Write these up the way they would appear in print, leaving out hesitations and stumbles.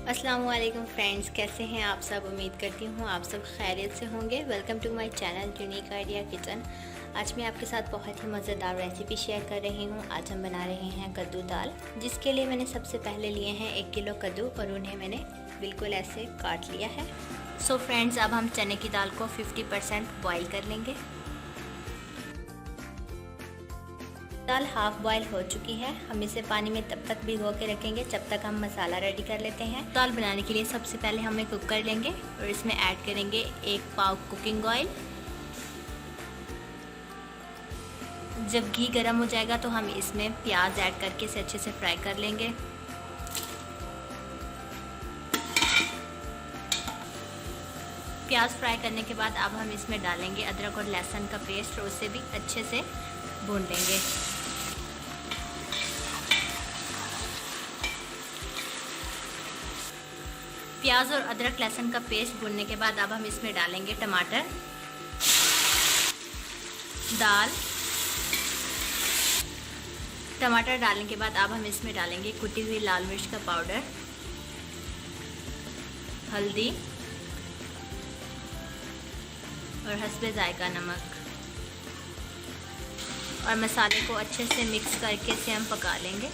अस्सलाम वालेकुम फ्रेंड्स, कैसे हैं आप सब। उम्मीद करती हूँ आप सब खैरियत से होंगे। Welcome to my channel unique idea kitchen. आज मैं आपके साथ बहुत ही मज़ेदार रेसिपी शेयर कर रही हूँ। आज हम बना रहे हैं कद्दू दाल, जिसके लिए मैंने सबसे पहले लिए हैं 1 किलो कद्दू और उन्हें मैंने बिल्कुल ऐसे काट लिया है। सो फ्रेंड्स, अब हम चने की दाल को 50% बॉयल कर लेंगे। दाल हाफ बॉयल हो चुकी है। हम इसे पानी में तब तक भिगो के रखेंगे जब तक हम मसाला रेडी कर लेते हैं। दाल बनाने के लिए सबसे पहले हम कुकर लेंगे और इसमें ऐड करेंगे 1 पाव कुकिंग ऑयल। जब घी गर्म हो जाएगा तो हम इसमें प्याज ऐड करके इसे अच्छे से फ्राई कर लेंगे। प्याज फ्राई करने के बाद अब हम इसमें डालेंगे अदरक और लहसुन का पेस्ट और उसे भी अच्छे से भून लेंगे। प्याज और अदरक लहसुन का पेस्ट भूनने के बाद अब हम इसमें डालेंगे टमाटर, दाल। टमाटर डालने के बाद अब हम इसमें डालेंगे कुटी हुई लाल मिर्च का पाउडर, हल्दी और हस्बे जायका नमक, और मसाले को अच्छे से मिक्स करके इसे हम पका लेंगे।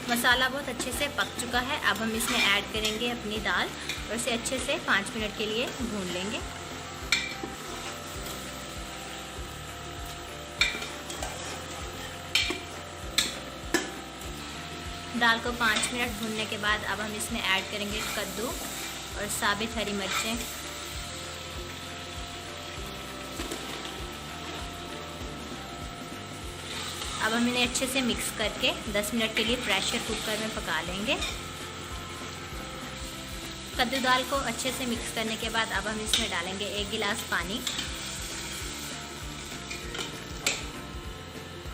मसाला बहुत अच्छे से पक चुका है। अब हम इसमें ऐड करेंगे अपनी दाल और इसे अच्छे से 5 मिनट के लिए भून लेंगे। दाल को 5 मिनट भूनने के बाद अब हम इसमें ऐड करेंगे कद्दू और साबित हरी मिर्चें। अब हम इन्हें अच्छे से मिक्स करके 10 मिनट के लिए प्रेशर कुकर में पका लेंगे। कद्दू दाल को अच्छे से मिक्स करने के बाद अब हम इसमें डालेंगे 1 गिलास पानी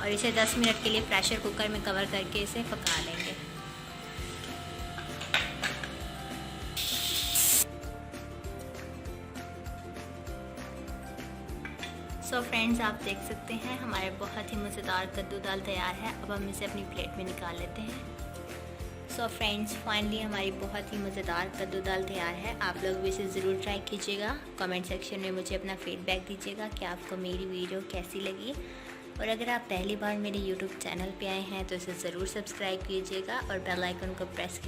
और इसे 10 मिनट के लिए प्रेशर कुकर में कवर करके इसे पका लेंगे। सो फ्रेंड्स, आप देख सकते हैं हमारे बहुत ही मज़ेदार कद्दू दाल तैयार है। अब हम इसे अपनी प्लेट में निकाल लेते हैं। सो फ्रेंड्स, फाइनली हमारी बहुत ही मज़ेदार कद्दू दाल तैयार है। आप लोग भी इसे ज़रूर ट्राई कीजिएगा। कमेंट सेक्शन में मुझे अपना फीडबैक दीजिएगा कि आपको मेरी वीडियो कैसी लगी। और अगर आप पहली बार मेरे यूट्यूब चैनल पे आए हैं तो इसे ज़रूर सब्सक्राइब कीजिएगा और बेल आइकन को प्रेस